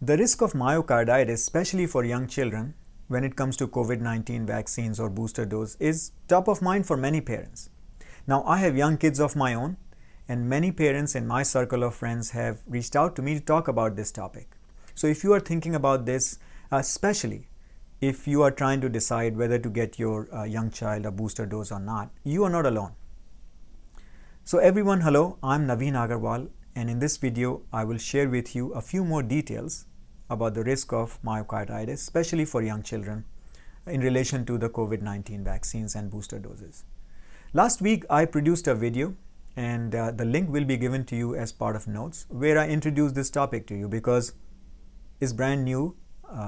The risk of myocarditis, especially for young children, when it comes to COVID-19 vaccines or booster dose, is top of mind for many parents. Now, I have young kids of my own, and many parents in my circle of friends have reached out to me to talk about this topic. So if you are thinking about this, especially if you are trying to decide whether to get your young child a booster dose or not, you are not alone. So everyone, hello, I'm Naveen Agarwal, and in this video, I will share with you a few more details about the risk of myocarditis, especially for young children, in relation to the COVID-19 vaccines and booster doses. Last week, I produced a video, and the link will be given to you as part of notes, where I introduced this topic to you because it's brand new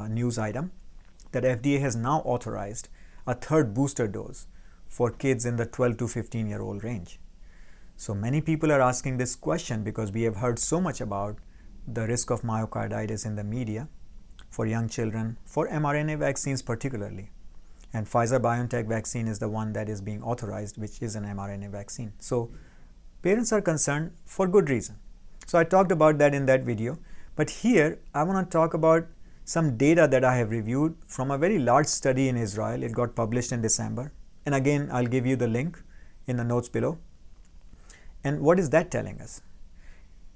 news item that FDA has now authorized a third booster dose for kids in the 12 to 15-year-old range. So many people are asking this question because we have heard so much about the risk of myocarditis in the media for young children, for mRNA vaccines particularly. And Pfizer-BioNTech vaccine is the one that is being authorized, which is an mRNA vaccine. So parents are concerned for good reason. So I talked about that in that video. But here I want to talk about some data that I have reviewed from a very large study in Israel. It got published in December. And again, I'll give you the link in the notes below. And what is that telling us?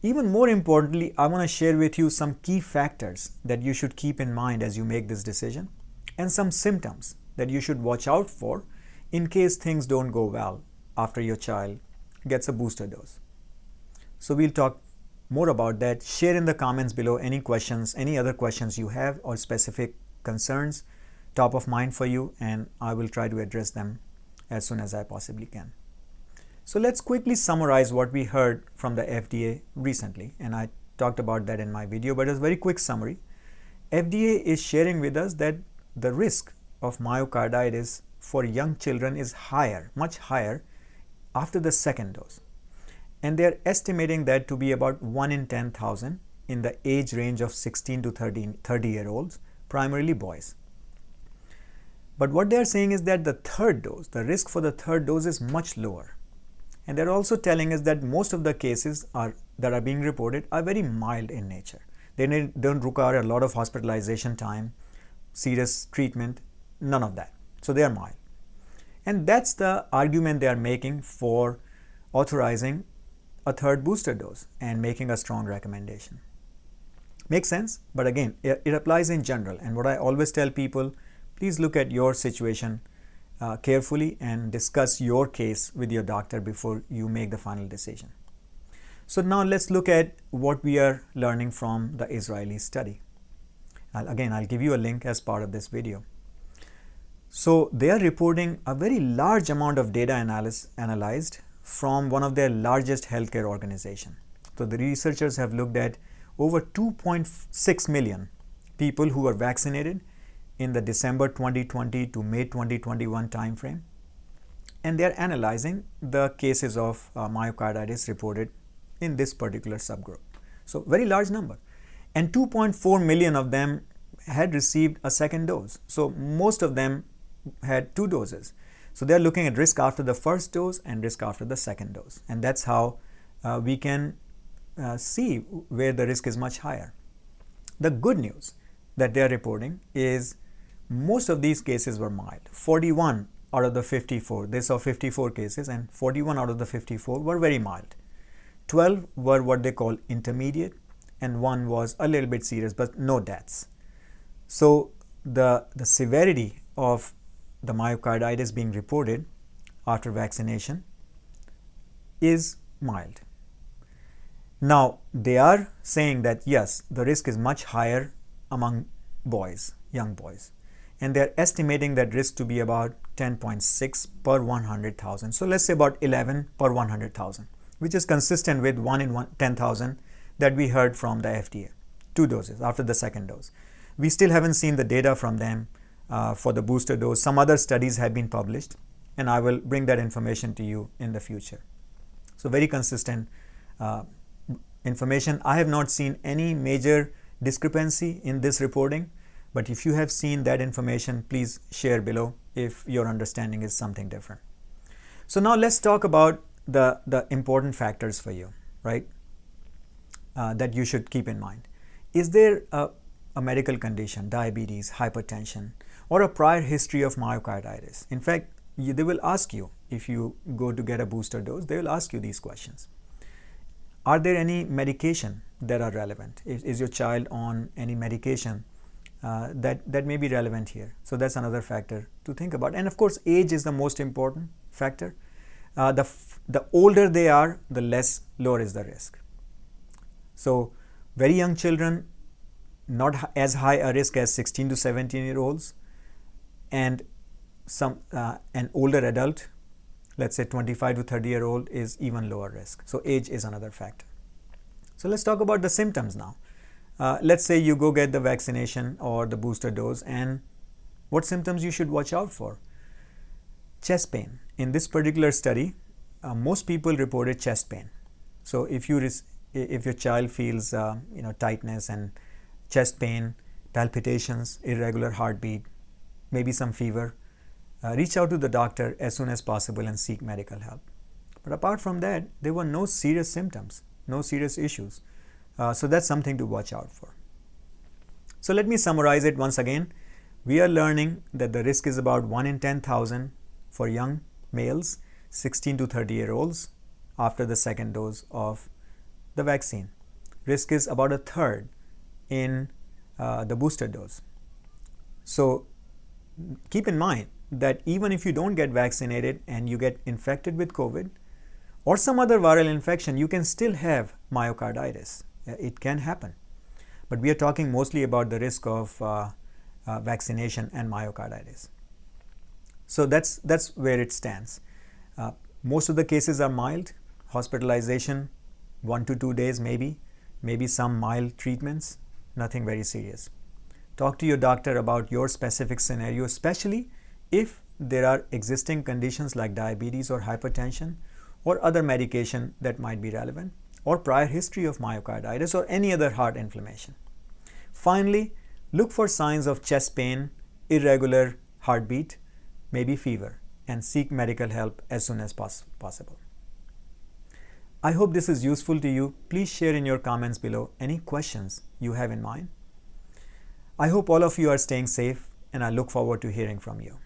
Even more importantly, I want to share with you some key factors that you should keep in mind as you make this decision, and some symptoms that you should watch out for in case things don't go well after your child gets a booster dose. So we'll talk more about that. Share in the comments below any questions, any other questions you have, or specific concerns top of mind for you, and I will try to address them as soon as I possibly can. So let's quickly summarize what we heard from the FDA recently, and I talked about that in my video, but as a very quick summary, FDA is sharing with us that the risk of myocarditis for young children is higher, much higher, after the second dose. And they're estimating that to be about 1 in 10,000 in the age range of 16 to 30-year-olds, primarily boys. But what they're saying is that the third dose, the risk for the third dose is much lower. And they're also telling us that most of the cases that are being reported are very mild in nature. They don't require a lot of hospitalization time, serious treatment, none of that. So they are mild. And that's the argument they are making for authorizing a third booster dose and making a strong recommendation. Makes sense? But again, it applies in general. And what I always tell people, please look at your situation carefully and discuss your case with your doctor before you make the final decision. So now let's look at what we are learning from the Israeli study. I'll give you a link as part of this video. So they are reporting a very large amount of data analyzed from one of their largest healthcare organizations. So the researchers have looked at over 2.6 million people who were vaccinated in the December 2020 to May 2021 timeframe, and they are analyzing the cases of myocarditis reported in this particular subgroup. So very large number, and 2.4 million of them had received a second dose. So most of them had 2 doses. So they are looking at risk after the first dose and risk after the second dose, and that's how we can see where the risk is much higher. The good news that they are reporting is most of these cases were mild. 41 out of the 54, they saw 54 cases, and 41 out of the 54 were very mild. 12 were what they call intermediate, and 1 was a little bit serious, but no deaths. So the severity of the myocarditis being reported after vaccination is mild. Now, they are saying that yes, the risk is much higher among boys, young boys. And they're estimating that risk to be about 10.6 per 100,000. So let's say about 11 per 100,000, which is consistent with 1 in 10,000 that we heard from the FDA. 2 doses after the second dose. We still haven't seen the data from them for the booster dose. Some other studies have been published, and I will bring that information to you in the future. So very consistent information. I have not seen any major discrepancy in this reporting. But if you have seen that information, please share below if your understanding is something different. So now let's talk about the important factors for you, right? That you should keep in mind. Is there a medical condition, diabetes, hypertension, or a prior history of myocarditis. In fact, they will ask you, if you go to get a booster dose, they will ask you these questions. Are there any medication that are relevant? Is your child on any medication that may be relevant here? So that's another factor to think about. And of course, age is the most important factor. The older they are, the lower is the risk. So very young children, not as high a risk as 16 to 17-year-olds, and an older adult, let's say 25 to 30-year-old, is even lower risk. So age is another factor. So let's talk about the symptoms now. Let's say you go get the vaccination or the booster dose, and what symptoms you should watch out for? Chest pain. In this particular study, most people reported chest pain. So if your child feels tightness and chest pain, palpitations, irregular heartbeat, maybe some fever, reach out to the doctor as soon as possible and seek medical help. But apart from that, there were no serious symptoms, no serious issues. So that's something to watch out for. So let me summarize it once again. We are learning that the risk is about 1 in 10,000 for young males, 16 to 30-year-olds, after the second dose of the vaccine. Risk is about a third in the booster dose. So keep in mind that even if you don't get vaccinated and you get infected with COVID or some other viral infection, you can still have myocarditis. It can happen. But we are talking mostly about the risk of vaccination and myocarditis. So that's where it stands. Most of the cases are mild, hospitalization 1 to 2 days maybe some mild treatments, nothing very serious. Talk to your doctor about your specific scenario, especially if there are existing conditions like diabetes or hypertension or other medication that might be relevant, or prior history of myocarditis or any other heart inflammation. Finally, look for signs of chest pain, irregular heartbeat, maybe fever, and seek medical help as soon as possible. I hope this is useful to you. Please share in your comments below any questions you have in mind. I hope all of you are staying safe, and I look forward to hearing from you.